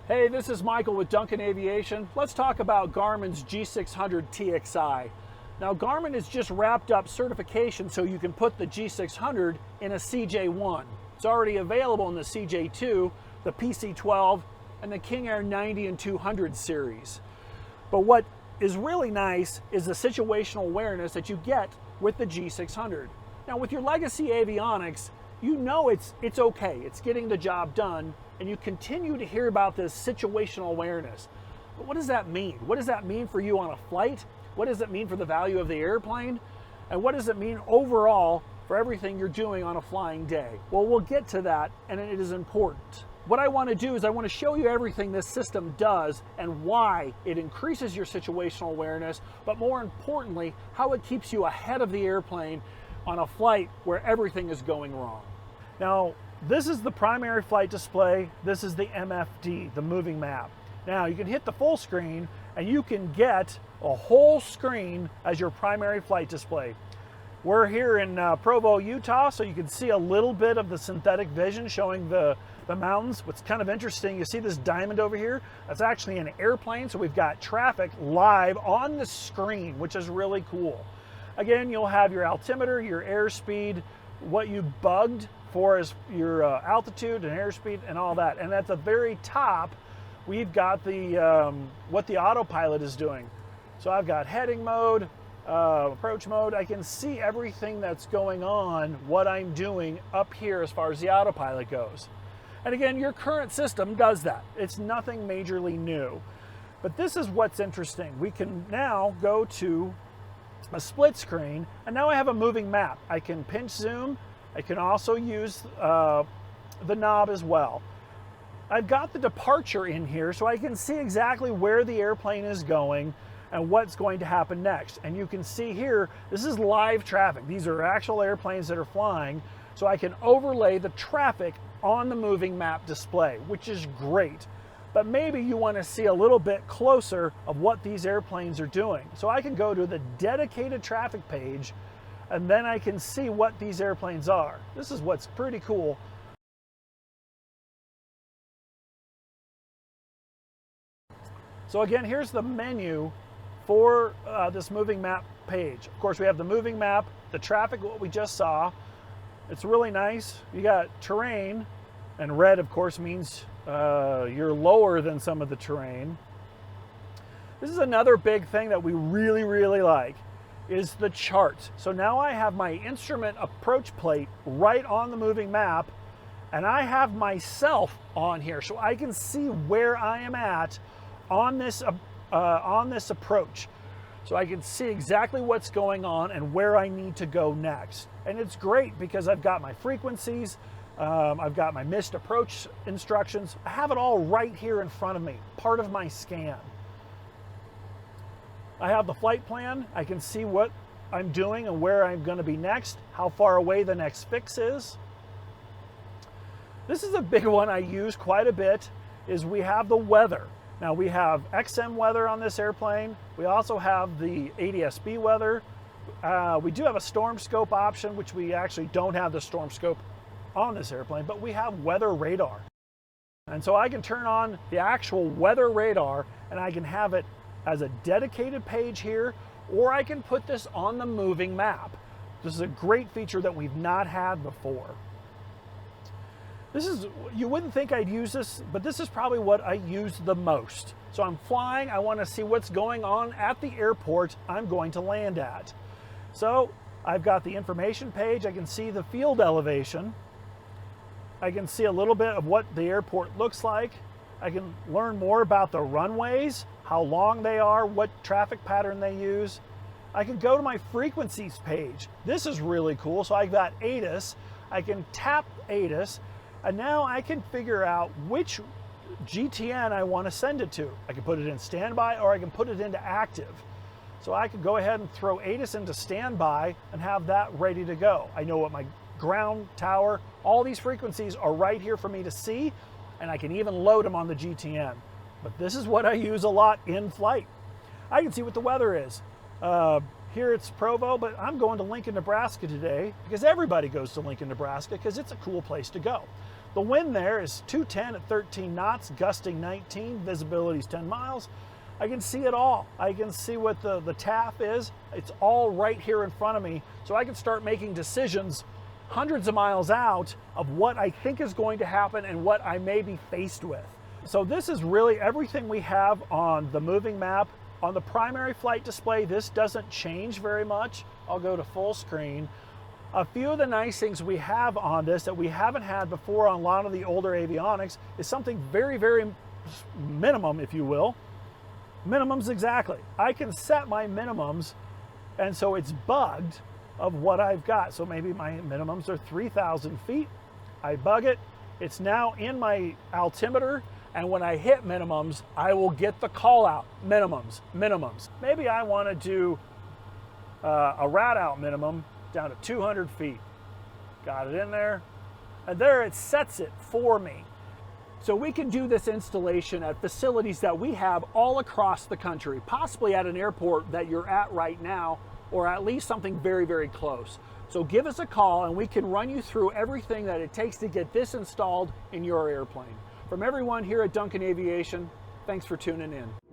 Hey, this is Michael with Duncan Aviation. Let's talk about Garmin's G600 TXi. Now, Garmin has just wrapped up certification so you can put the G600 in a CJ1. It's already available in the CJ2, the PC12, and the King Air 90 and 200 series. But what is really nice is the situational awareness that you get with the G600. Now, with your legacy avionics, you know it's okay. It's getting the job done, and you continue to hear about this situational awareness. But what does that mean? What does that mean for you on a flight? What does it mean for the value of the airplane? And what does it mean overall for everything you're doing on a flying day? Well, we'll get to that, and it is important. What I want to do is I want to show you everything this system does and why it increases your situational awareness, but more importantly, how it keeps you ahead of the airplane on a flight where everything is going wrong. Now, this is the primary flight display. This is the MFD, the moving map. Now, you can hit the full screen and you can get a whole screen as your primary flight display. We're here in Provo, Utah, so you can see a little bit of the synthetic vision showing the mountains. What's kind of interesting, you see this diamond over here? That's actually an airplane, so we've got traffic live on the screen, which is really cool. Again, you'll have your altimeter, your airspeed, what you bugged for is your altitude and airspeed and all that. And at the very top, we've got the what the autopilot is doing. So I've got heading mode, approach mode. I can see everything that's going on, what I'm doing up here as far as the autopilot goes. And again, your current system does that. It's nothing majorly new. But this is what's interesting. We can now go to a split screen, and now I have a moving map. I can pinch zoom. I can also use the knob as well. I've got the departure in here so I can see exactly where the airplane is going and what's going to happen next. And you can see here, this is live traffic. These are actual airplanes that are flying, so I can overlay the traffic on the moving map display, which is great. But maybe you want to see a little bit closer of what these airplanes are doing. So I can go to the dedicated traffic page, and then I can see what these airplanes are. This is what's pretty cool. So again, here's the menu for this moving map page. Of course, we have the moving map, the traffic, what we just saw. It's really nice. You got terrain, and red, of course, means you're lower than some of the terrain. This is another big thing that we really like, is the chart. So now I have my instrument approach plate right on the moving map, and I have myself on here, so I can see where I am at on this approach. So I can see exactly what's going on and where I need to go next. And it's great because I've got my frequencies, I've got my missed approach instructions. I have it all right here in front of me, part of my scan. I have the flight plan. I can see what I'm doing and where I'm going to be next, how far away the next fix is. This is a big one I use quite a bit, is we have the weather. Now we have XM weather on this airplane. We also have the ADS-B weather. We do have a storm scope option, which we actually don't have the storm scope on this airplane, but we have weather radar. And so I can turn on the actual weather radar and I can have it as a dedicated page here, or I can put this on the moving map. This is a great feature that we've not had before. This is, you wouldn't think I'd use this, but this is probably what I use the most. So I'm flying, I want to see what's going on at the airport I'm going to land at. So I've got the information page, I can see the field elevation. I can see a little bit of what the airport looks like. I can learn more about the runways, how long they are, what traffic pattern they use. I can go to my frequencies page. This is really cool. So I've got ATIS. I can tap ATIS, and now I can figure out which GTN I want to send it to. I can put it in standby, or I can put it into active. So I could go ahead and throw ATIS into standby and have that ready to go. I know what my ground, tower, all these frequencies are right here for me to see, and I can even load them on the GTN. But this is what I use a lot in flight. I can see what the weather is. here it's Provo, but I'm going to Lincoln, Nebraska today because everybody goes to Lincoln, Nebraska because it's a cool place to go. The wind there is 210 at 13 knots, gusting 19, visibility is 10 miles. I can see it all. I can see what the TAF is. It's all right here in front of me, so I can start making decisions hundreds of miles out of what I think is going to happen and what I may be faced with. So this is really everything we have on the moving map. On the primary flight display, this doesn't change very much. I'll go to full screen. A few of the nice things we have on this that we haven't had before on a lot of the older avionics is something very, very minimum, if you will. Minimums exactly. I can set my minimums, and so it's bugged of what I've got. So maybe my minimums are 3,000 feet. I bug it. It's now in my altimeter. And when I hit minimums, I will get the call out, minimums, minimums. Maybe I want to do a rat out minimum down to 200 feet. Got it in there. And there it sets it for me. So we can do this installation at facilities that we have all across the country, possibly at an airport that you're at right now, or at least something very, very close. So give us a call and we can run you through everything that it takes to get this installed in your airplane. From everyone here at Duncan Aviation, thanks for tuning in.